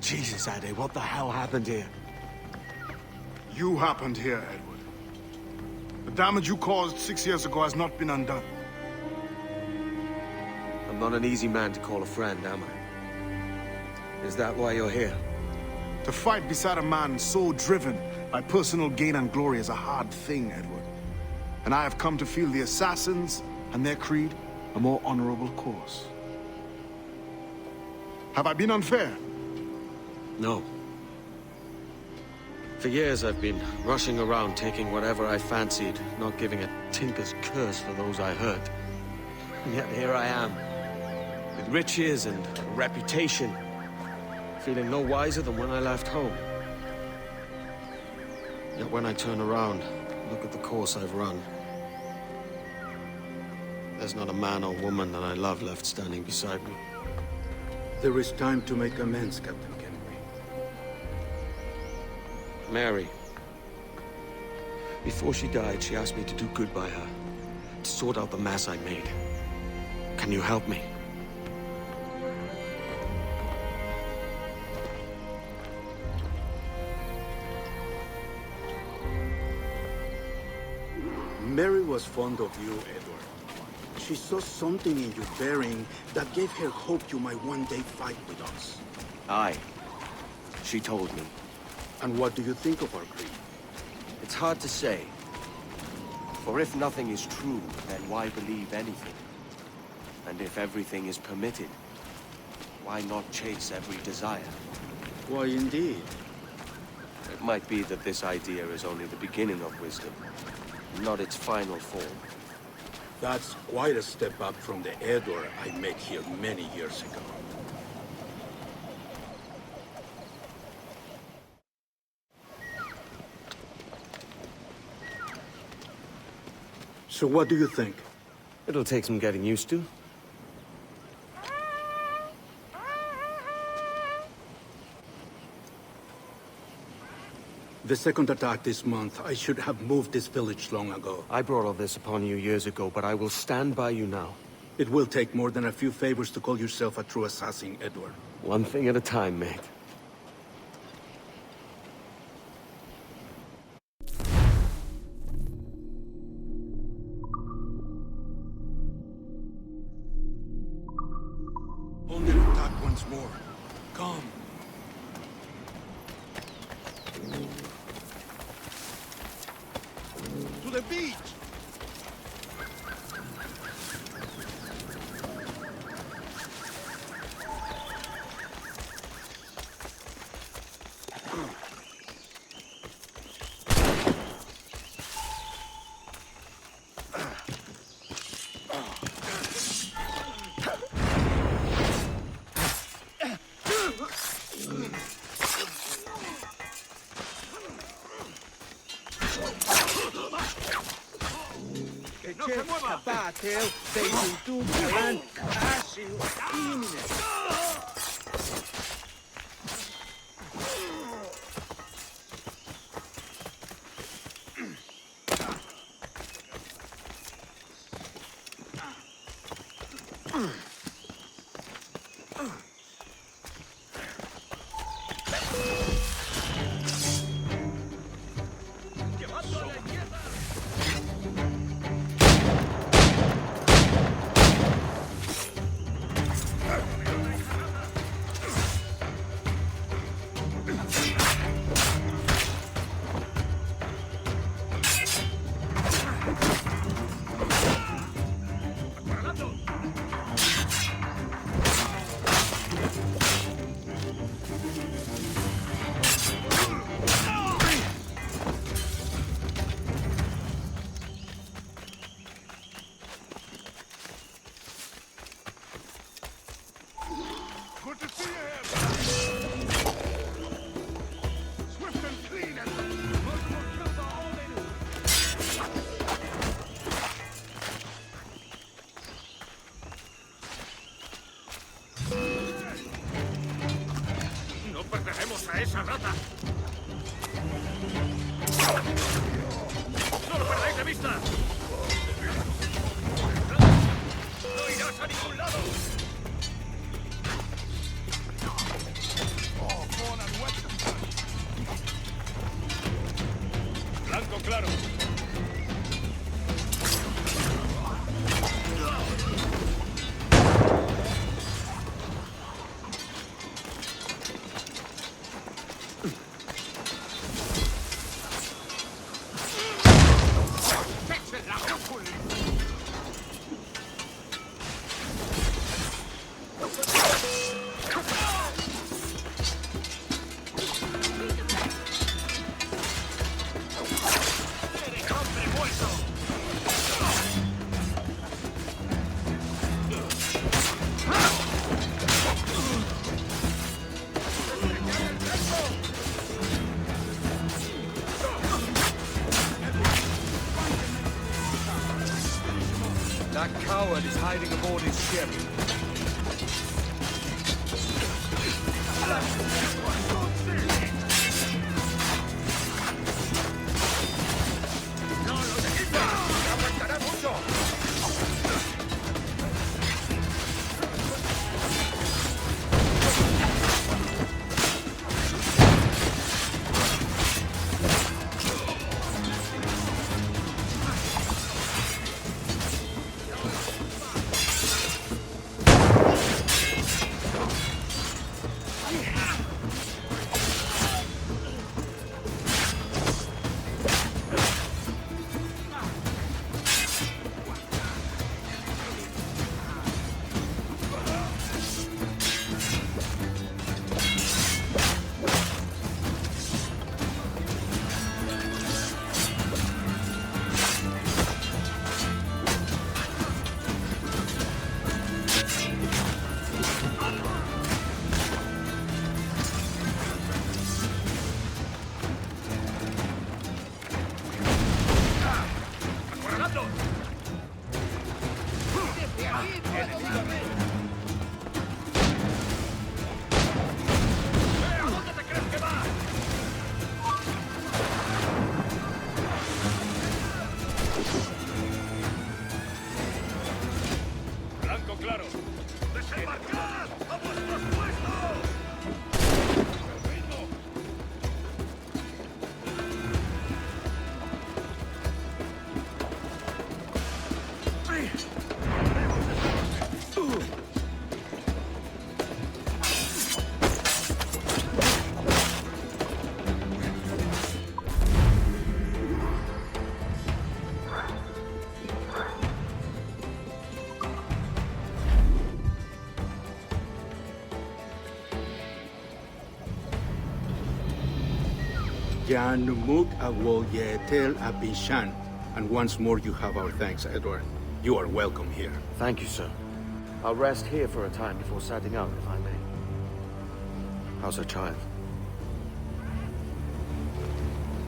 Jesus, Ade, what the hell happened here? You happened here, Edward. The damage you caused 6 years ago has not been undone. I'm not an easy man to call a friend, am I? Is that why you're here? To fight beside a man so driven by personal gain and glory is a hard thing, Edward. And I have come to feel the assassins and their creed a more honorable course. Have I been unfair? No. For years I've been rushing around taking whatever I fancied, not giving a tinker's curse for those I hurt. And yet here I am, with riches and a reputation, feeling no wiser than when I left home. Yet when I turn around, look at the course I've run. There's not a man or woman that I love left standing beside me. There is time to make amends, Captain. Mary. Before she died, she asked me to do good by her, to sort out the mess I made. Can you help me? Mary was fond of you, Edward. She saw something in your bearing that gave her hope you might one day fight with us. Aye. She told me. And what do you think of our creed? It's hard to say. For if nothing is true, then why believe anything? And if everything is permitted, why not chase every desire? Why, indeed. It might be that this idea is only the beginning of wisdom, not its final form. That's quite a step up from the Edward I met here many years ago. So what do you think? It'll take some getting used to. The second attack this month, I should have moved this village long ago. I brought all this upon you years ago, but I will stand by you now. It will take more than a few favors to call yourself a true assassin, Edward. One thing at a time, mate. Only attack once more. Come. To the beach! That coward is hiding aboard his ship. Janumuk Awoyetel Abishan. And once more, you have our thanks, Edward. You are welcome here. Thank you, sir. I'll rest here for a time before setting out, if I may. How's her child?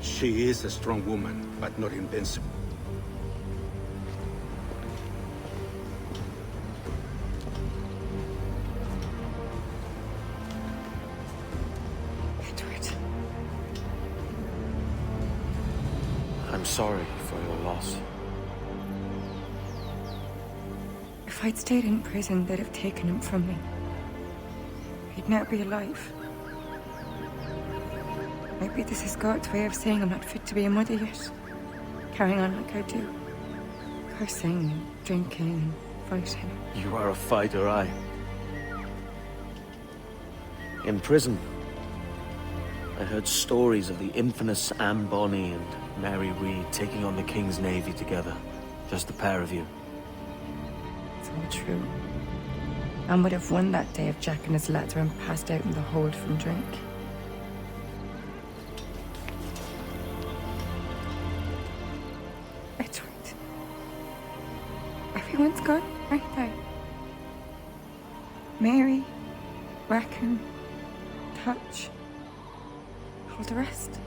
She is a strong woman, but not invincible. Edward. I'm sorry for your loss. If I'd stayed in prison, they'd have taken him from me. He'd now be alive. Maybe this is God's way of saying I'm not fit to be a mother yet. Carrying on like I do. Cursing and drinking and fighting. You are a fighter, aye. In prison, I heard stories of the infamous Anne Bonny and Mary Read taking on the King's Navy together. Just the pair of you. It's all true. Anne would have won that day if Jack and his lads weren't passed out in the hold from drink. Edward. Everyone's gone, aren't they? Mary, Rackham, Touch, all the rest.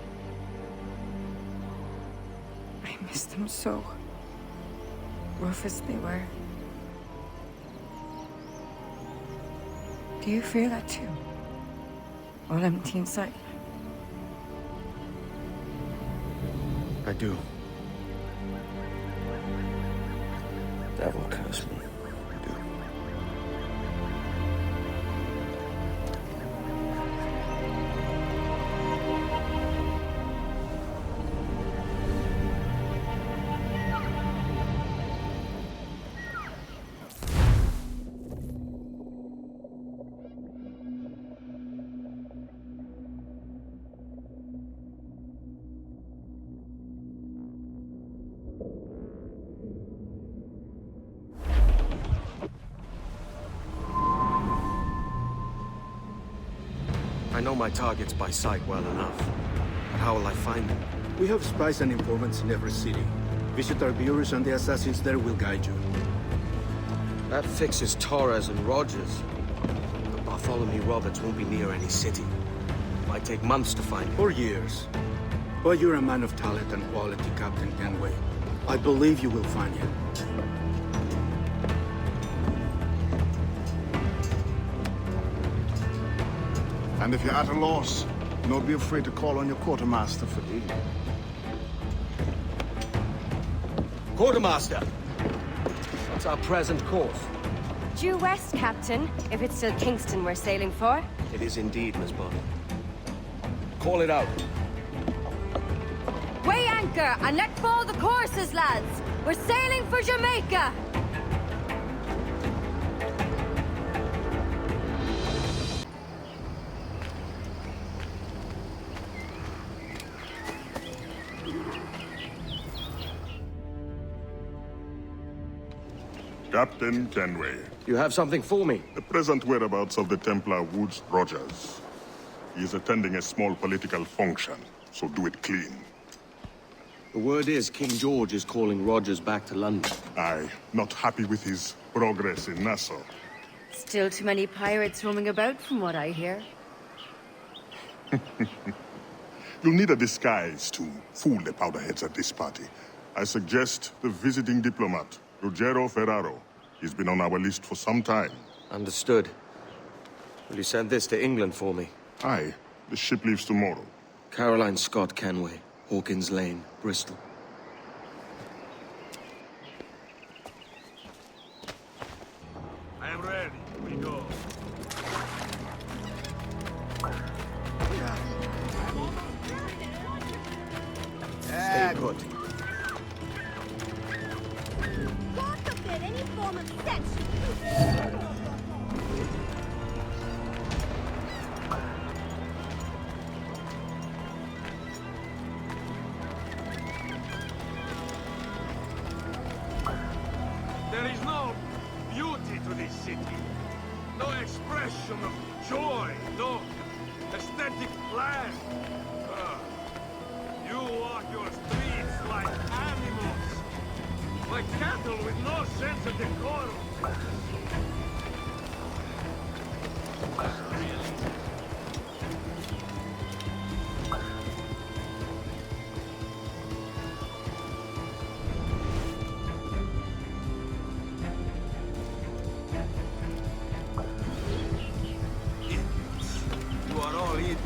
I miss them so. Rough as they were. Do you feel that too? All empty inside? I do. Devil curse me. I know my targets by sight well enough, but how will I find them? We have spies and informants in every city. Visit our bureaus and the assassins there will guide you. That fixes Torres and Rogers. But Bartholomew Roberts won't be near any city. Might take months to find him. For years. But you're a man of talent and quality, Captain Kenway. I believe you will find him. And if you're at a loss, don't be afraid to call on your quartermaster for aid. Quartermaster! What's our present course? Due west, Captain, if it's still Kingston we're sailing for. It is indeed, Miss Bonny. Call it out. Weigh anchor and let fall the courses, lads! We're sailing for Jamaica! Captain Kenway. You have something for me? The present whereabouts of the Templar Woods Rogers. He is attending a small political function, so do it clean. The word is King George is calling Rogers back to London. Aye, not happy with his progress in Nassau. Still too many pirates roaming about from what I hear. You'll need a disguise to fool the powderheads at this party. I suggest the visiting diplomat, Ruggiero Ferraro. He's been on our list for some time. Understood. Will you send this to England for me? Aye, the ship leaves tomorrow. Caroline Scott Kenway, Hawkins Lane, Bristol. I am ready. We go. Stay put. God forbid any form of sense. There is no beauty to this city. No expression of joy. No aesthetic plan. You walk your streets like animals. Like cattle with no sense of decorum. Idiots. You are all idiots.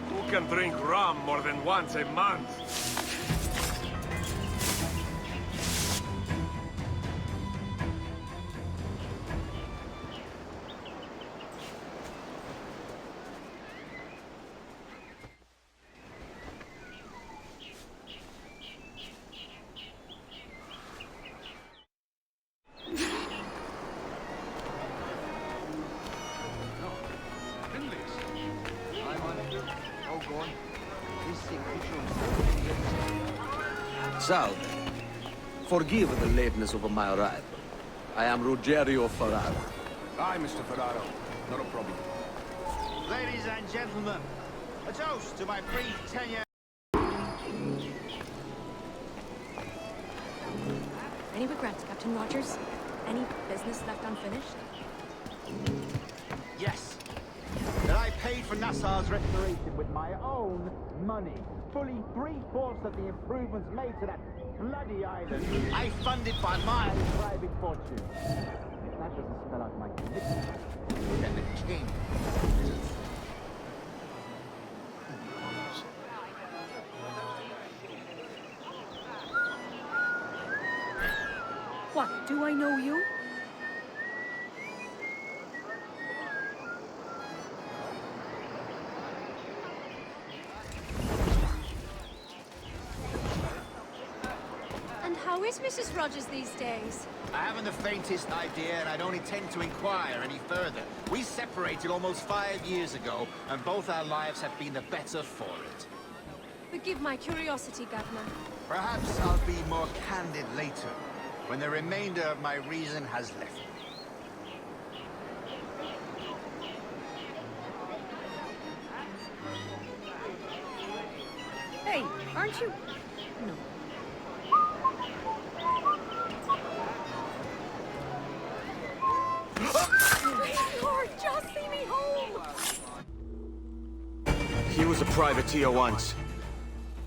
Who can drink rum more than once a month? Salve. Forgive the lateness of my arrival. I am Ruggiero Ferraro. Hi, Mr. Ferraro. Not a problem. Ladies and gentlemen, a toast to my brief tenure. Any regrets, Captain Rogers? Any business left unfinished? Yes. That I paid for Nassau's restoration with my own money. Fully 3/4 of the improvements made to that bloody island, I funded by my private fortune. If that doesn't spell out my commitment, then the king. What, do I know you? And how is Mrs. Rogers these days? I haven't the faintest idea, and I don't intend to inquire any further. We separated almost 5 years ago, and both our lives have been the better for it. Forgive my curiosity, Governor. Perhaps I'll be more candid later, when the remainder of my reason has left me. Hey, aren't you? No. Lord, just see me home! He was a privateer once.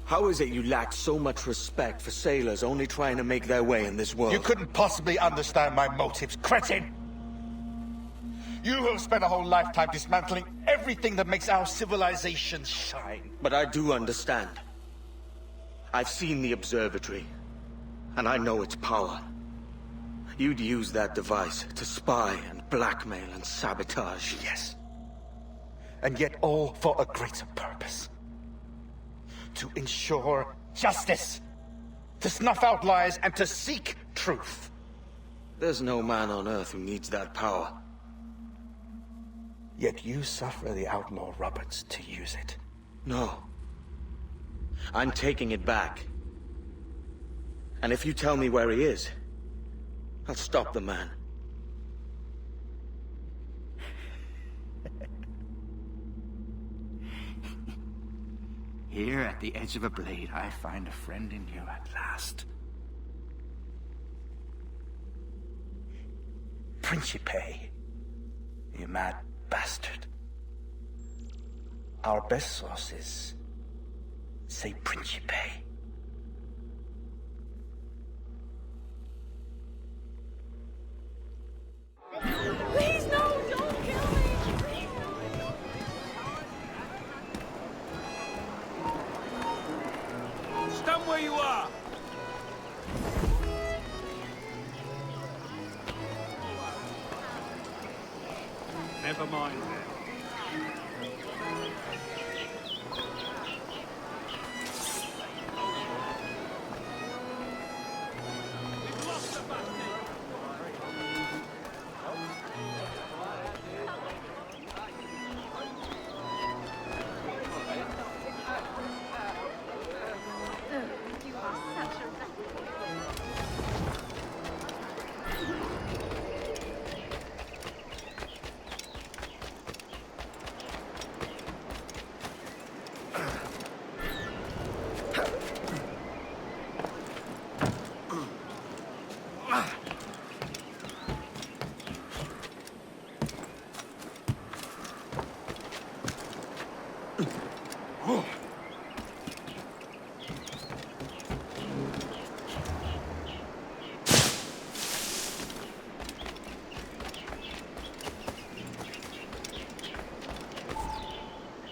How is it you lack so much respect for sailors only trying to make their way in this world? You couldn't possibly understand my motives, cretin! You have spent a whole lifetime dismantling everything that makes our civilization shine. But I do understand. I've seen the observatory, and I know its power. You'd use that device to spy and blackmail and sabotage. Yes. And yet all for a greater purpose. To ensure justice. To snuff out lies and to seek truth. There's no man on Earth who needs that power. Yet you suffer the outlaw Roberts to use it. No. I'm taking it back. And if you tell me where he is, I'll stop the man. Here at the edge of a blade, I find a friend in you at last. Principe, you mad bastard. Our best sources say Principe. Please, no! Don't kill me! Please, no! Stand where you are! Never mind then. We've lost the bastard! You are such a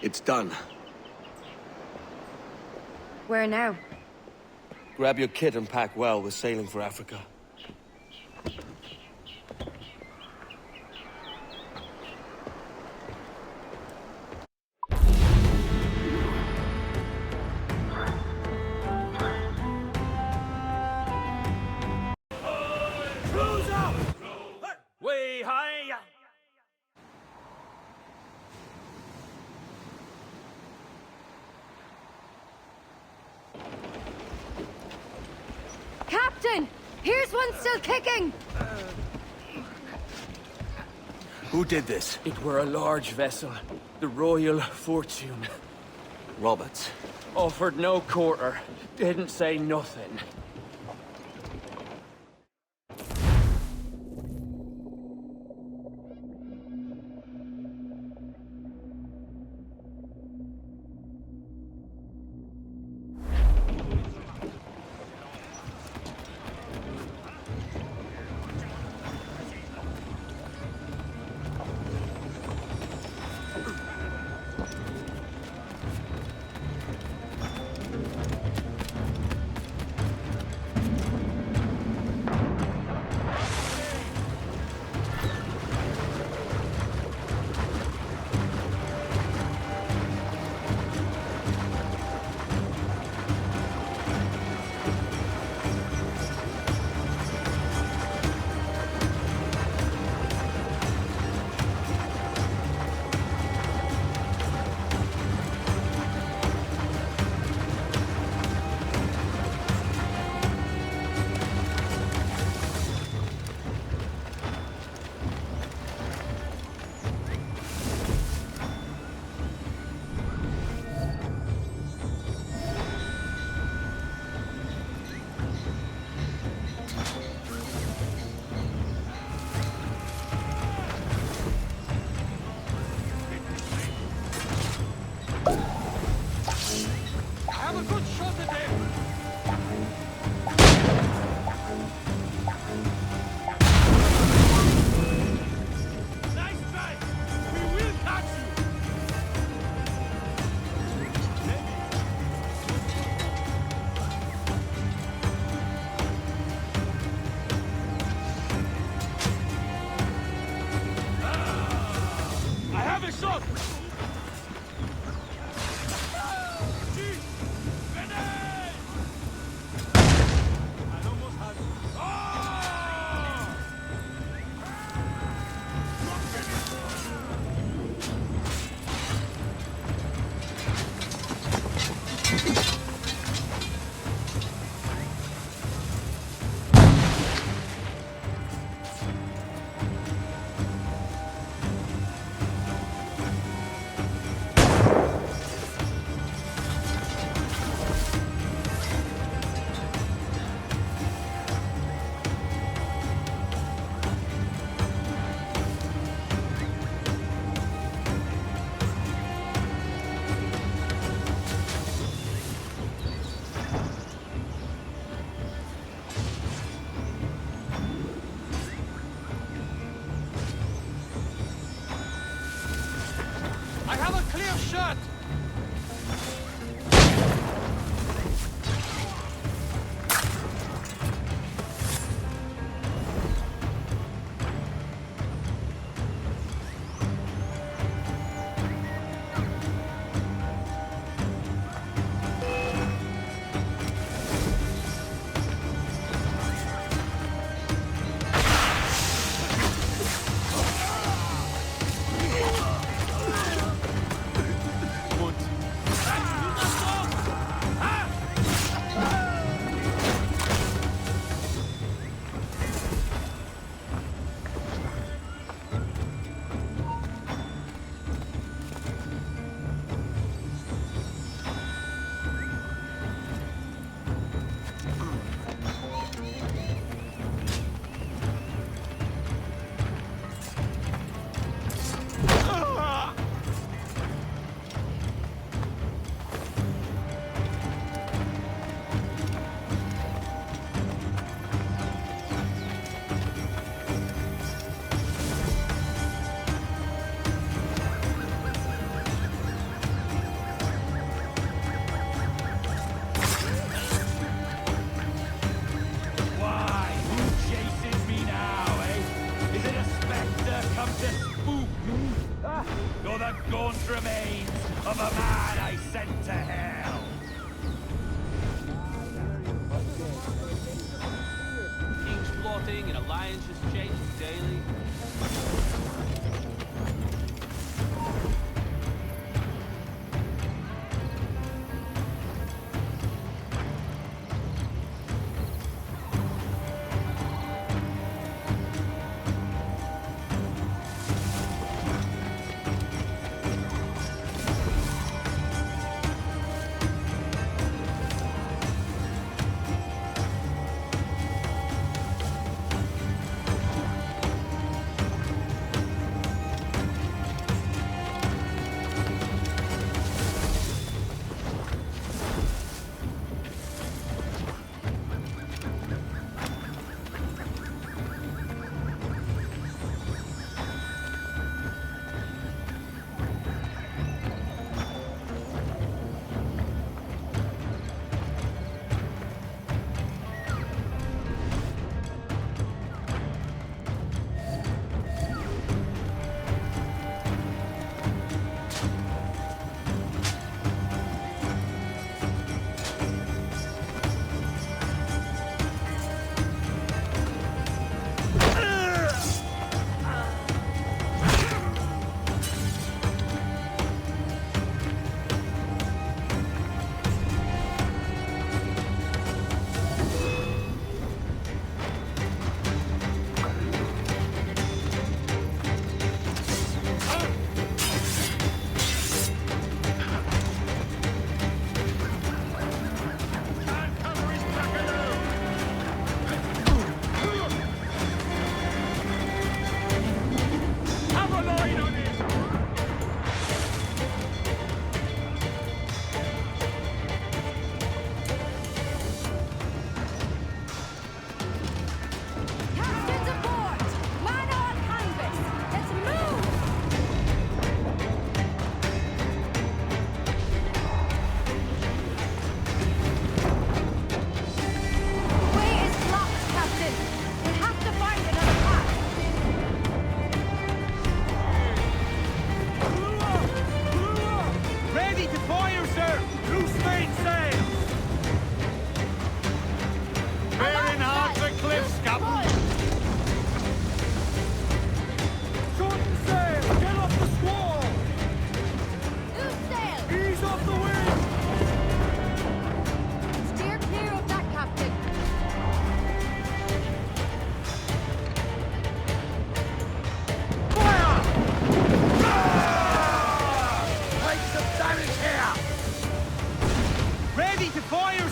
It's done. Where now? Grab your kit and pack well. We're sailing for Africa. Way high! Captain! Here's one still kicking! Who did this? It were a large vessel, the Royal Fortune. Roberts. Offered no quarter, didn't say nothing.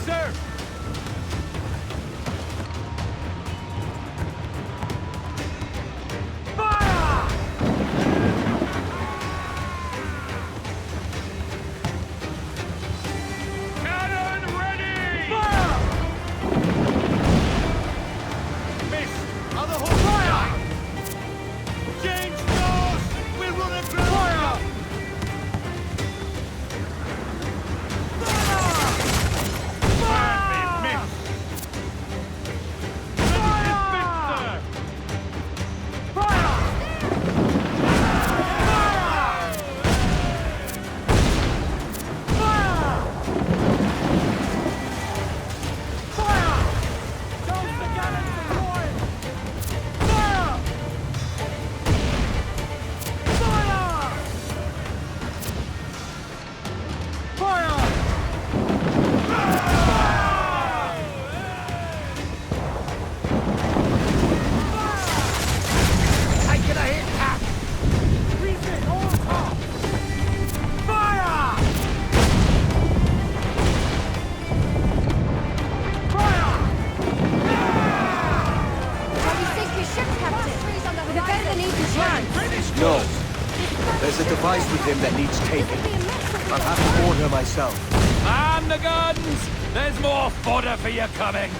closer! No. There's a device with him that needs taking. I'll have to board her myself. Man the guns! There's more fodder for you coming!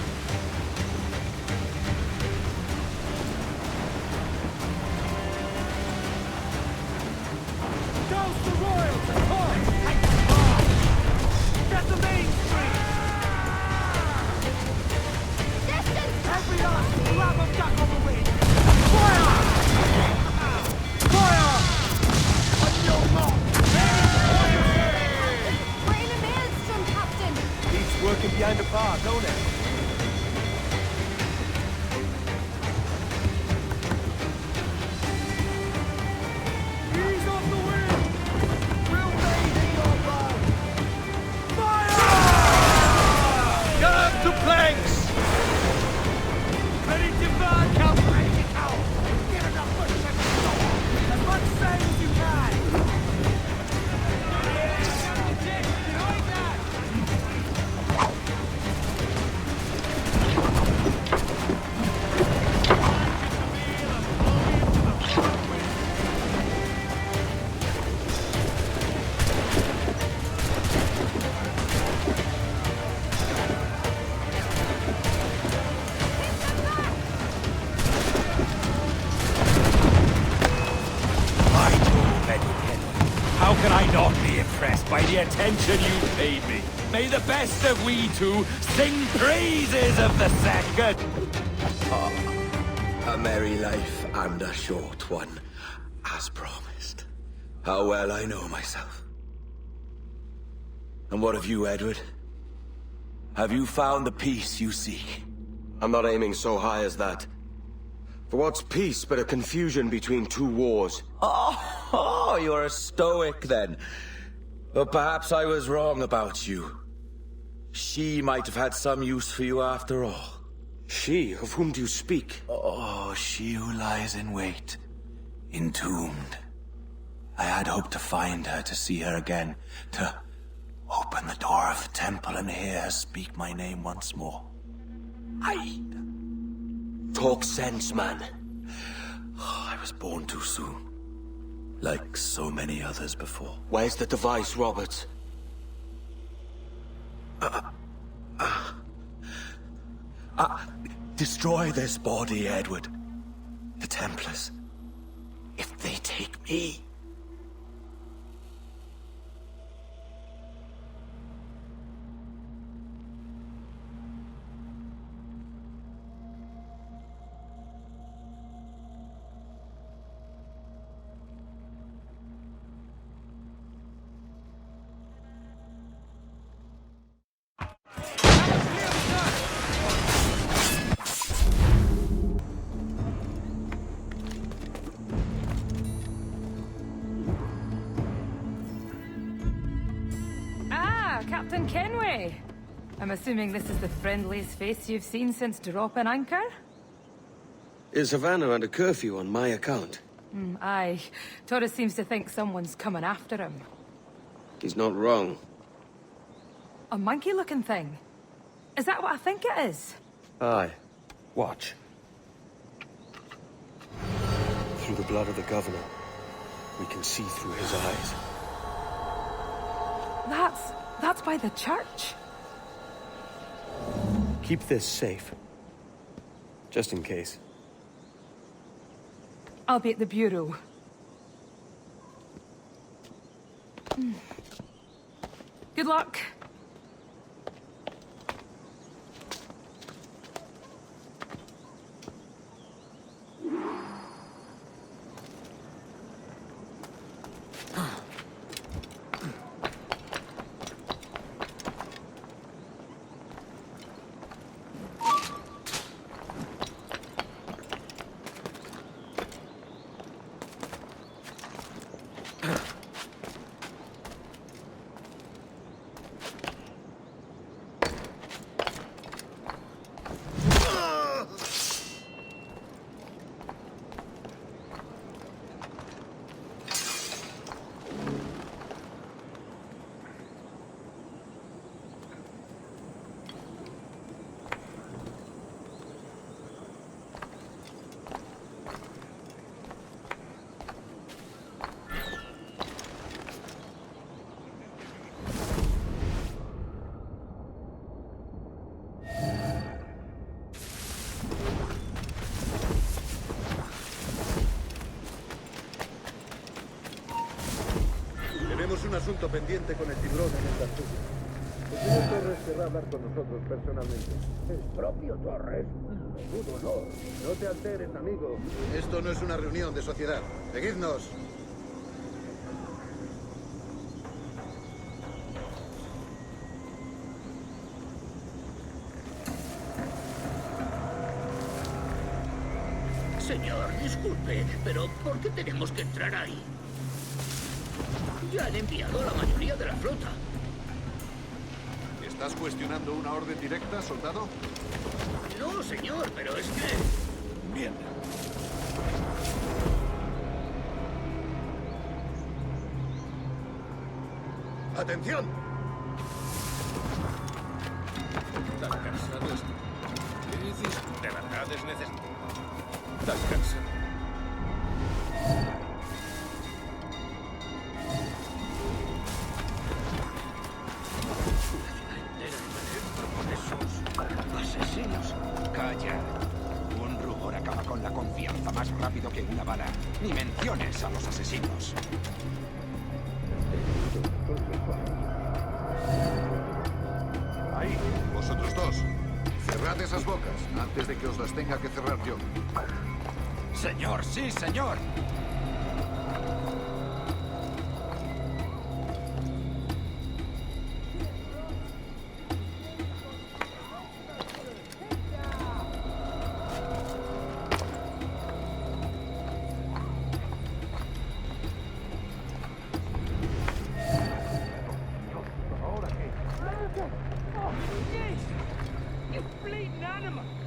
Douse the royals and come! Take the bar! Get the main street! Distance! Every last slab of duck on the wing! Fire! Fire! On your mark! We're in a maelstrom, Captain! He's working behind the bar, don't it? Ease off the wind! We'll bathe in your blood! Fire! Get up to planks! Ready to burn, Captain! Ready to go! Get enough for as much sail as you can! How can I not be impressed by the attention you paid me? May the best of we two sing praises of the second! A merry life and a short one, as promised. How well I know myself. And what of you, Edward? Have you found the peace you seek? I'm not aiming so high as that. For what's peace but a confusion between two wars? Oh, you're a stoic then. But perhaps I was wrong about you. She might have had some use for you after all. She? Of whom do you speak? Oh, she who lies in wait, entombed. I had hoped to find her, to see her again, to open the door of the temple and hear her speak my name once more. Talk sense, man. Oh, I was born too soon. Like so many others before. Where's the device, Robert? Destroy this body, Edward. The Templars. If they take me... Captain Kenway. I'm assuming this is the friendliest face you've seen since dropping anchor? Is Havana under curfew on my account? Aye. Torres seems to think someone's coming after him. He's not wrong. A monkey-looking thing? Is that what I think it is? Aye. Watch. Through the blood of the governor, we can see through his eyes. That's by the church. Keep this safe. Just in case. I'll be at the bureau. Good luck. Tenemos un asunto pendiente con el tiburón en el Tartufo. El señor Torres querrá hablar con nosotros personalmente. ¿El propio Torres? Menudo honor. No te alteres, amigo. Esto no es una reunión de sociedad. Seguidnos. Señor, disculpe, pero ¿por qué tenemos que entrar ahí? Ya han enviado a la mayoría de la flota. ¿Estás cuestionando una orden directa, soldado? No, señor, pero es que... Bien. ¡Atención! ¿Tan cansado estoy? ¿Qué dices? ¿De verdad es necesario? Tan cansado. ¡Asesinos! Calla. Un rubor acaba con la confianza más rápido que una bala. Ni menciones a los asesinos. Ahí, vosotros dos. Cerrad esas bocas antes de que os las tenga que cerrar yo. Señor, sí, señor.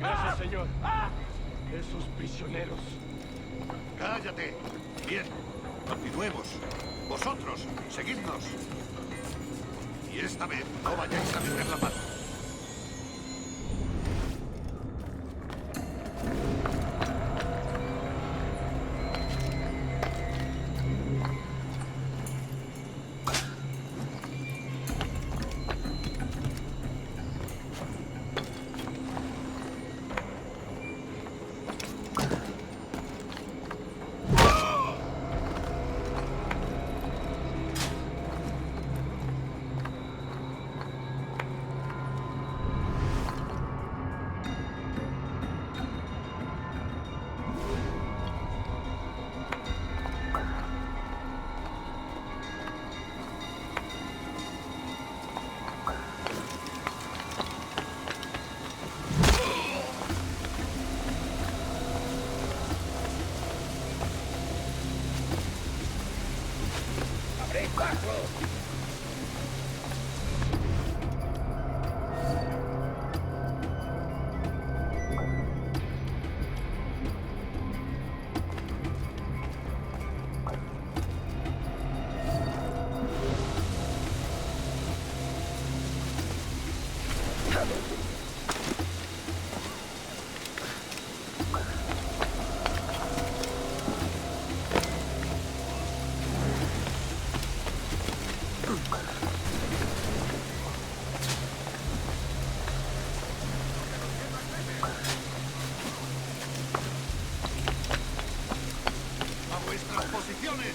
Gracias, señor. Esos prisioneros. Cállate. Bien. Continuemos. Vosotros, seguidnos. Y esta vez no vayáis a meter la mano. posiciones!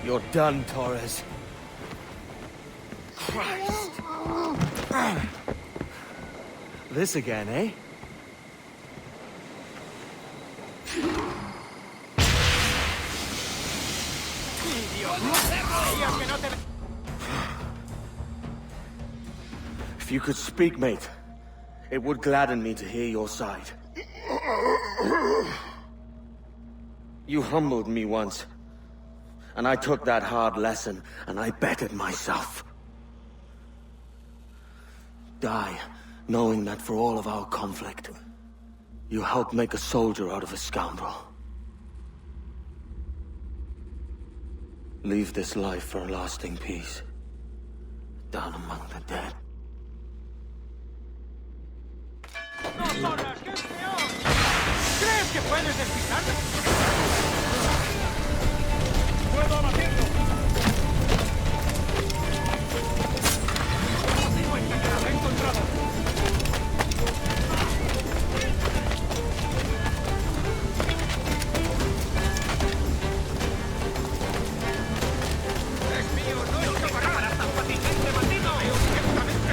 You're done, Torres. Christ. This again, eh? If you could speak, mate, it would gladden me to hear your side. You humbled me once, and I took that hard lesson, and I bettered myself. Die, knowing that for all of our conflict, you helped make a soldier out of a scoundrel. Leave this life for a lasting peace, down among the dead. ¡No, Torres! ¡Qué peor! ¿Crees que puedes despistarme? ¡Puedo abatirlo! ¡Digo, la he encontrado! ¡Es mío! ¡No es que para tan fácilmente, maldito! ¡Ciertamente!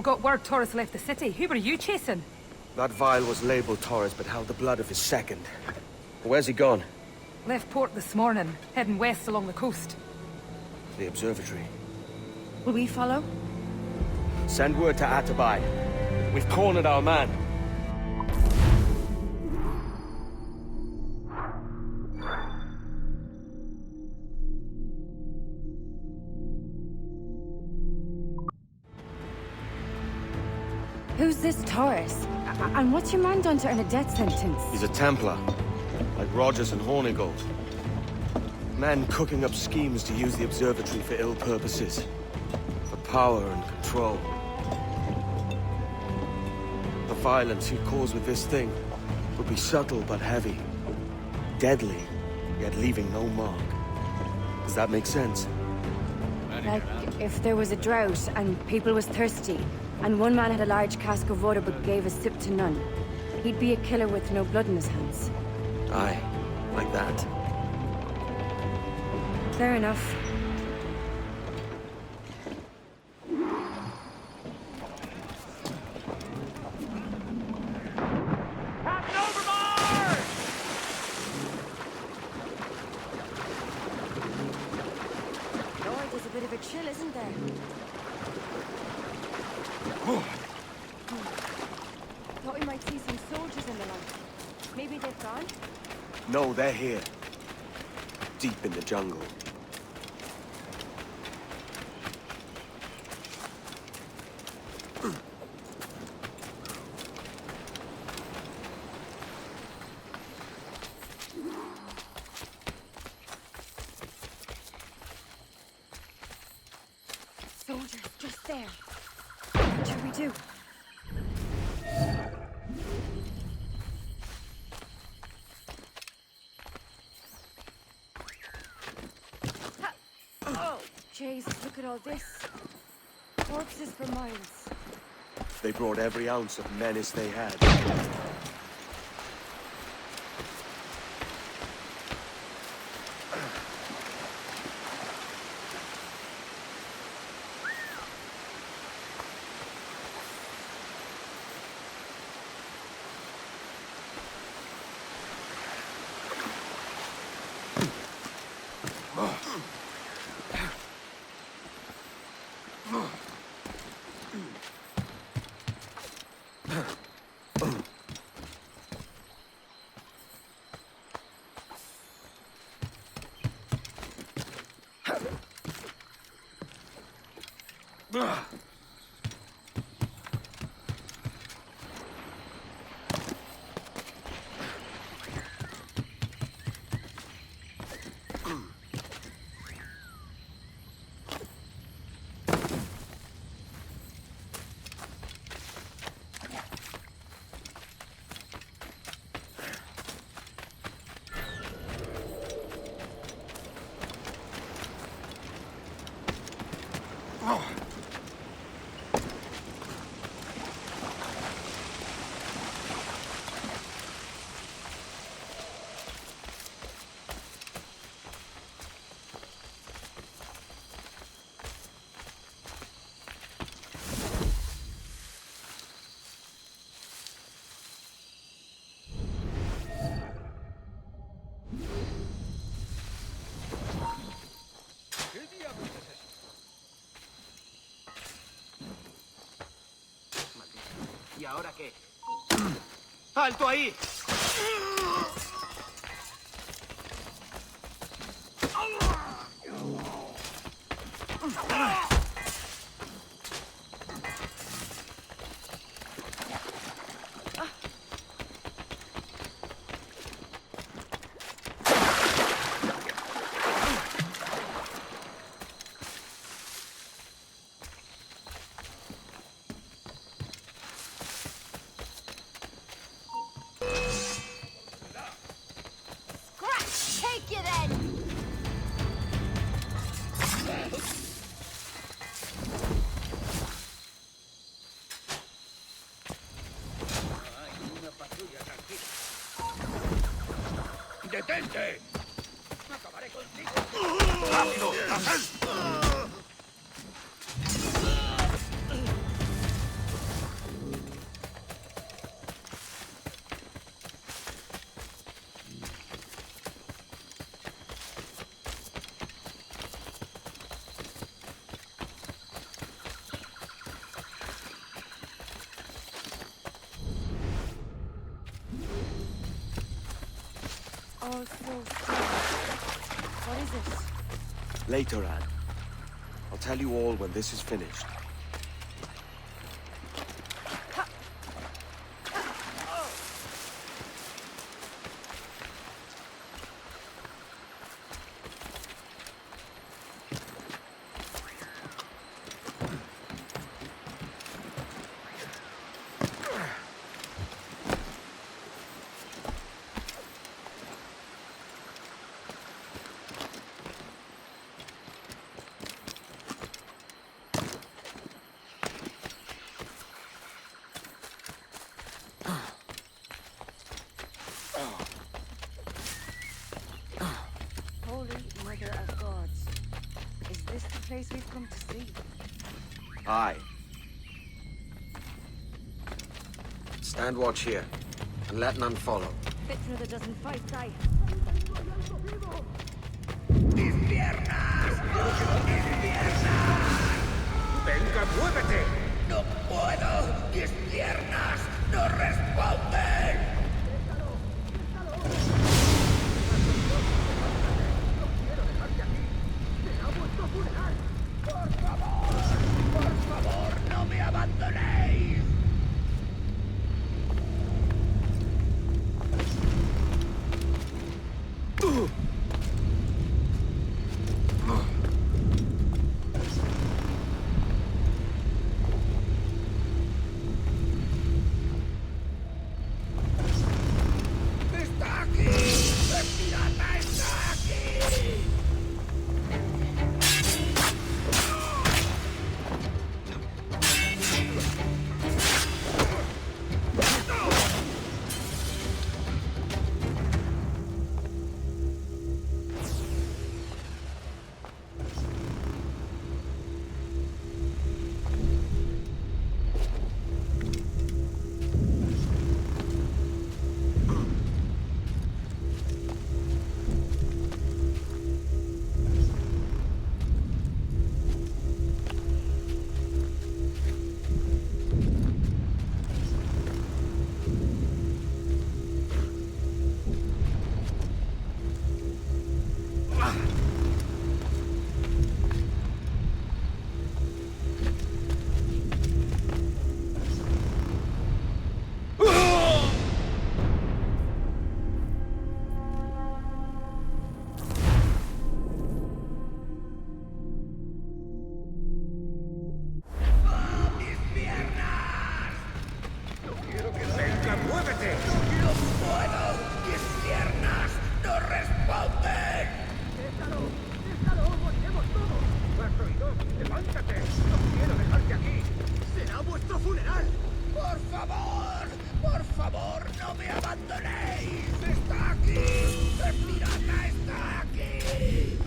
We got word Torres left the city. Who were you chasing? That vial was labeled Torres, but held the blood of his second. Where's he gone? Left port this morning, heading west along the coast. The observatory. Will we follow? Send word to Atabai. We've cornered our man. Who's this Taurus? And what's your man done to earn a death sentence? He's a Templar, like Rogers and Hornigold. Men cooking up schemes to use the observatory for ill purposes. For power and control. The violence he'd cause with this thing would be subtle but heavy. Deadly, yet leaving no mark. Does that make sense? Like, if there was a drought and people was thirsty, and one man had a large cask of water but gave a sip to none, he'd be a killer with no blood in his hands. Aye, like that. Fair enough. There's a bit of a chill, isn't there? Thought we might see some soldiers in the light. Maybe they've gone? No, they're here. Deep in the jungle. Soldiers, just there. What should we do? Oh, Jesus, look at all this. Corpses for miles. They brought every ounce of menace they had. ¿Y ahora qué? ¡Alto ahí! Take you then! ¡Detente! ¡Acabaré contigo! ¡Rápido! ¡Hazel! all so still. What is it? Later, Anne. I'll tell you all when this is finished. Holy Mother of Gods. Is this the place we've come to see? Aye. Stand watch here, and let none follow. Fits another dozen fights, aye. ¡Mis piernas! ¡Mis piernas! ¡Venga, muévete! ¡No puedo! ¡Mis piernas no responden! ¡Por favor, no me abandonéis! ¡Está aquí! ¡El pirata está aquí! ¡Venga, muévete! ¡No puedo! ¡Mis piernas no responden! ¡Déjalo! ¡Déjalo! ¡Moriremos todos! ¡Bastardo! ¡Levántate! ¡No quiero dejarte aquí! ¡Será vuestro funeral! ¡Por favor! ¡Por favor, no me abandonéis! ¡Está aquí! ¡El pirata está aquí!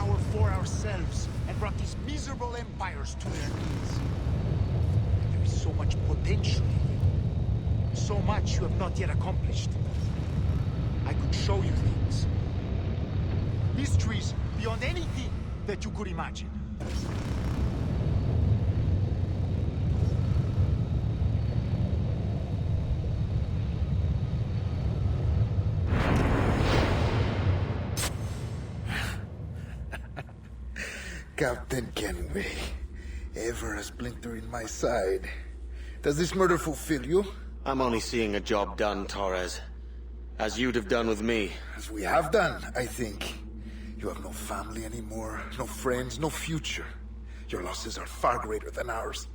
power for ourselves and brought these miserable empires to their knees. There is so much potential in you. So much you have not yet accomplished. I could show you things. Mysteries beyond anything that you could imagine. Captain Kenway, ever a splinter in my side. Does this murder fulfill you? I'm only seeing a job done, Torres. As you'd have done with me. As we have done, I think. You have no family anymore, no friends, no future. Your losses are far greater than ours.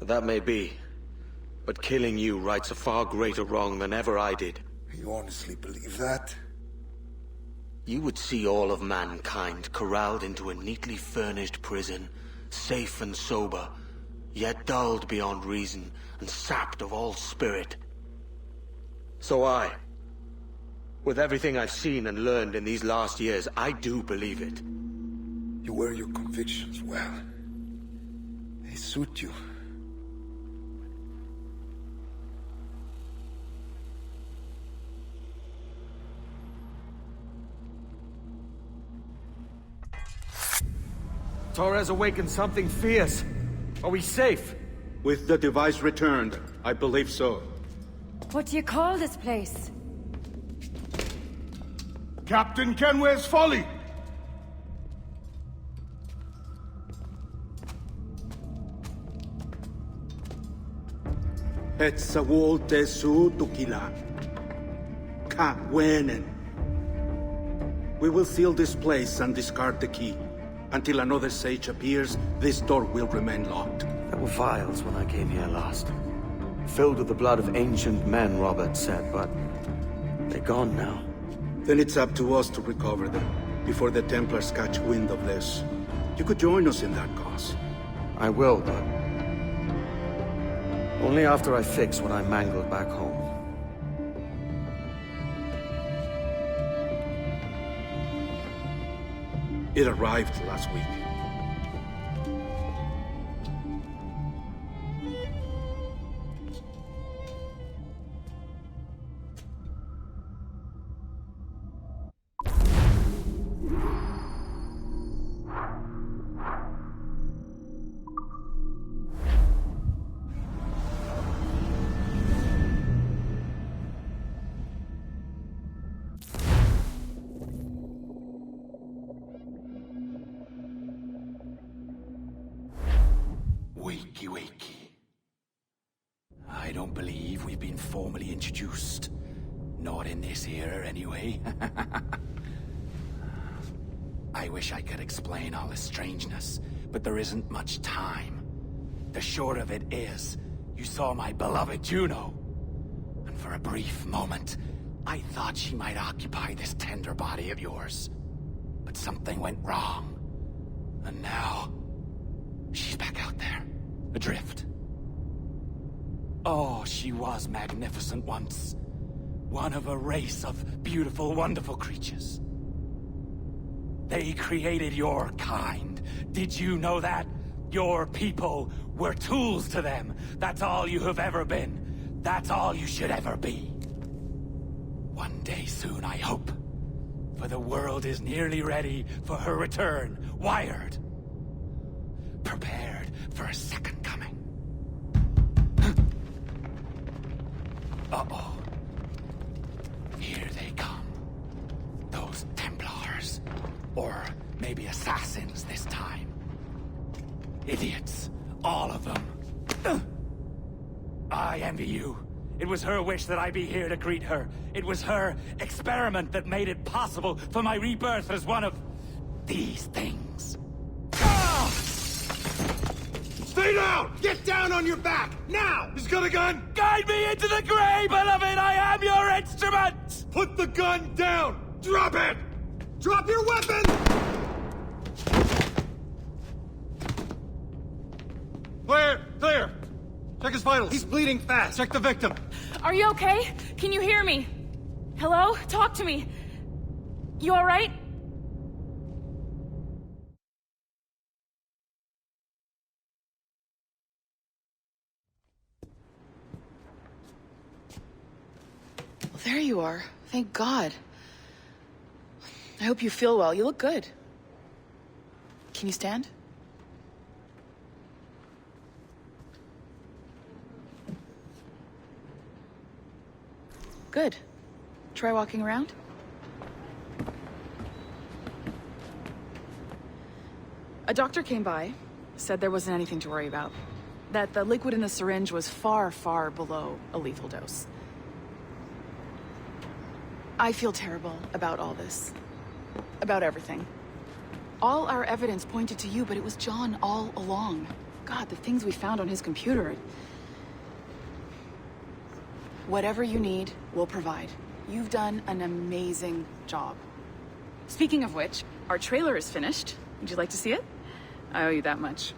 That may be. But killing you rights a far greater wrong than ever I did. You honestly believe that? You would see all of mankind corralled into a neatly furnished prison, safe and sober, yet dulled beyond reason and sapped of all spirit. So with everything I've seen and learned in these last years, I do believe it. You wear your convictions well. They suit you. Torres awakened something fierce. Are we safe? With the device returned, I believe so. What do you call this place? Captain Kenway's Folly! Etzawol tesu tukila. Ka wenen. We will seal this place and discard the key. Until another sage appears, this door will remain locked. There were vials when I came here last. Filled with the blood of ancient men, Robert said, but they're gone now. Then it's up to us to recover them, before the Templars catch wind of this. You could join us in that cause. I will, but only after I fix what I mangled back home. It arrived last week. Wakey. I don't believe we've been formally introduced. Not in this era, anyway. I wish I could explain all the strangeness, but there isn't much time. The short of it is, you saw my beloved Juno. And for a brief moment, I thought she might occupy this tender body of yours. But something went wrong. And now, she's back out there. Adrift. Oh, she was magnificent once. One of a race of beautiful, wonderful creatures. They created your kind. Did you know that? Your people were tools to them. That's all you have ever been. That's all you should ever be. One day soon, I hope. For the world is nearly ready for her return. Wired. Prepared for a second coming. Uh-oh. Here they come. Those Templars. Or maybe assassins this time. Idiots. All of them. I envy you. It was her wish that I be here to greet her. It was her experiment that made it possible for my rebirth as one of these things. Stay down! Get down on your back! Now! He's got a gun! Guide me into the grave, beloved! I am your instrument! Put the gun down! Drop it! Drop your weapon! Clear! Clear! Check his vitals. He's bleeding fast. Check the victim. Are you okay? Can you hear me? Hello? Talk to me. You alright? you are. Thank God. I hope you feel well. You look good. Can you stand? Good. Try walking around. A doctor came by, said there wasn't anything to worry about. That the liquid in the syringe was far, far below a lethal dose. I feel terrible about all this. About everything. All our evidence pointed to you, but it was John all along. God, the things we found on his computer. Whatever you need, we'll provide. You've done an amazing job. Speaking of which, our trailer is finished. Would you like to see it? I owe you that much.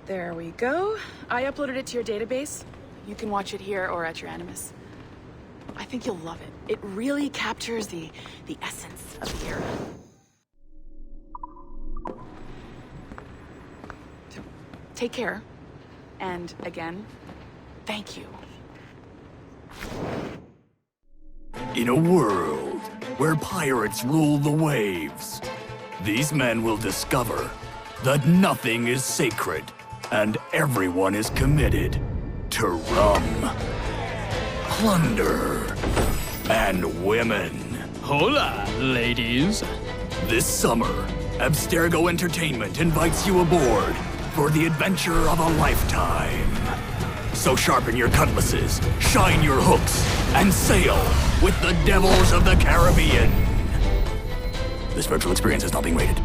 There we go. I uploaded it to your database. You can watch it here or at your Animus. I think you'll love it. It really captures the essence of the era. So, take care. And again, thank you. In a world where pirates rule the waves, these men will discover that nothing is sacred and everyone is committed to rum, plunder, and women. Hola, ladies. This summer, Abstergo Entertainment invites you aboard for the adventure of a lifetime. So sharpen your cutlasses, shine your hooks, and sail with the devils of the Caribbean. This virtual experience is not being rated.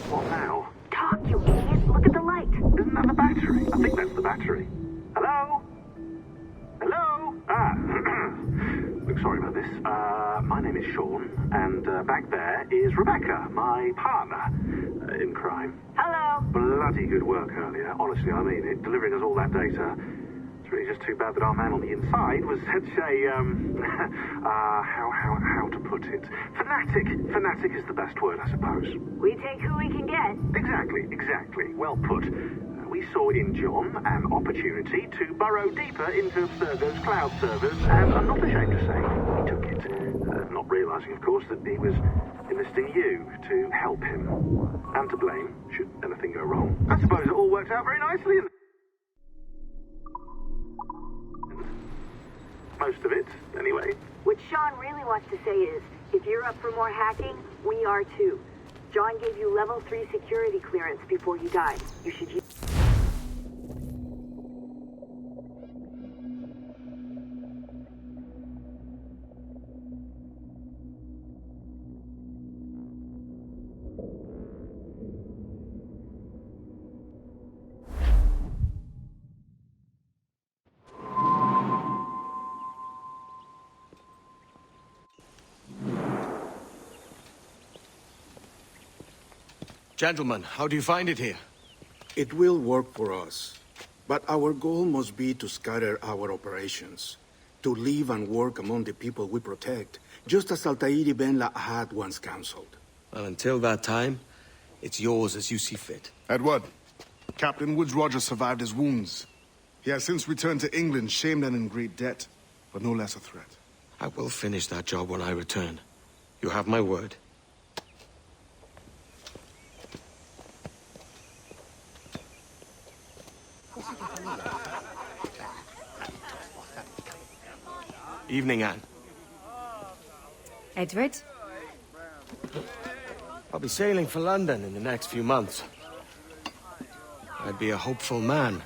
What now? Talk, you idiot! Look at the light! Isn't that the battery? I think that's the battery. Hello? Hello? Look, sorry about this. My name is Sean, and back there is Rebecca, my partner in crime. Hello. Bloody good work earlier. Honestly, I mean it. Delivering us all that data. It's really just too bad that our man on the inside was such a, how to put it? Fanatic. Fanatic is the best word, I suppose. We take who we can get. Exactly. Well put. We saw in John an opportunity to burrow deeper into Abstergo's cloud servers, and I'm not ashamed to say we took it. Not realizing, of course, that he was enlisting you to help him. And to blame, should anything go wrong. I suppose it all worked out very nicely. Most of it, anyway. What Sean really wants to say is, if you're up for more hacking, we are too. John gave you level 3 security clearance before you died. You should use... Gentlemen, how do you find it here? It will work for us. But our goal must be to scatter our operations. To live and work among the people we protect, just as Altair Ben Lahad once counseled. Well, until that time, it's yours as you see fit. Edward, Captain Woods Rogers survived his wounds. He has since returned to England, shamed and in great debt, but no less a threat. I will finish that job when I return. You have my word. Evening, Anne. Edward? I'll be sailing for London in the next few months. I'd be a hopeful man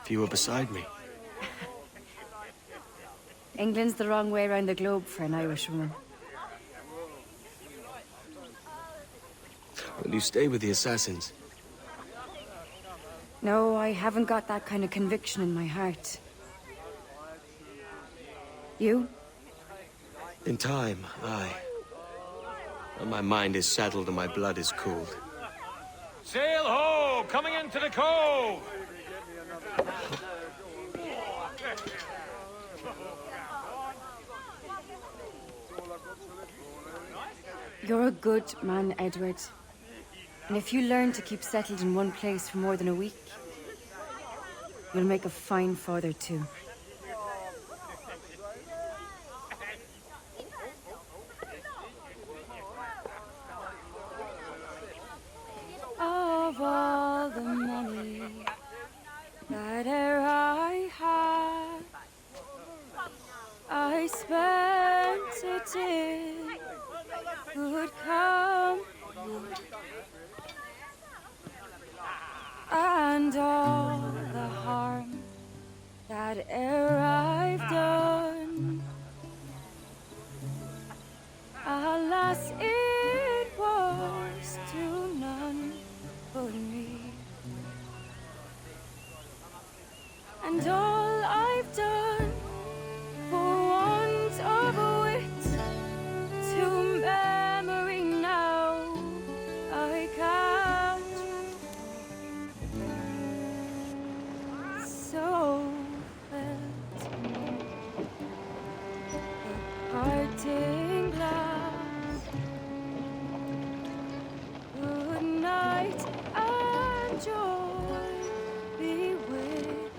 if you were beside me. England's the wrong way around the globe for an Irish woman. Will you stay with the assassins? No, I haven't got that kind of conviction in my heart. You? In time, aye. When my mind is settled and my blood is cooled. Sail ho! Coming into the cove! You're a good man, Edward. And if you learn to keep settled in one place for more than a week, you'll make a fine father too. Of all the money that e'er I had, I spent it in good company, and all the harm that e'er I've done, alas, it was to none but me. And all I've done for want of wit to memory now I can't. So felt the parting glass. Good night and joy be with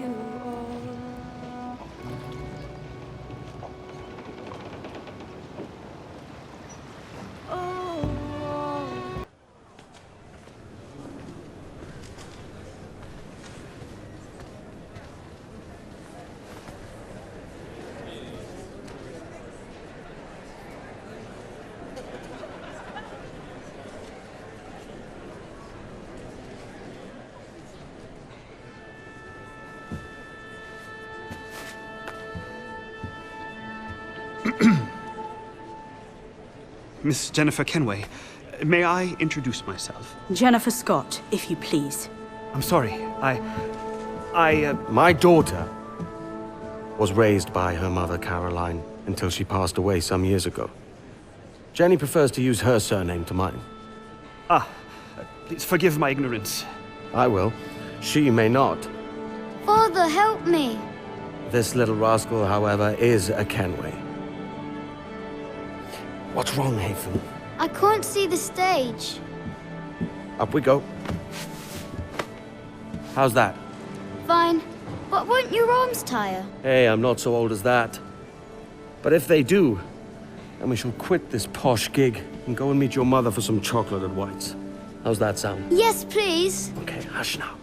you all. Oh. Miss Jennifer Kenway, may I introduce myself? Jennifer Scott, if you please. I'm sorry, My daughter was raised by her mother, Caroline, until she passed away some years ago. Jenny prefers to use her surname to mine. Please forgive my ignorance. I will. She may not. Father, help me. This little rascal, however, is a Kenway. What's wrong, Hafen? I can't see the stage. Up we go. How's that? Fine. But won't your arms tire? Hey, I'm not so old as that. But if they do, then we shall quit this posh gig and go and meet your mother for some chocolate at White's. How's that sound? Yes, please. Okay, hush now.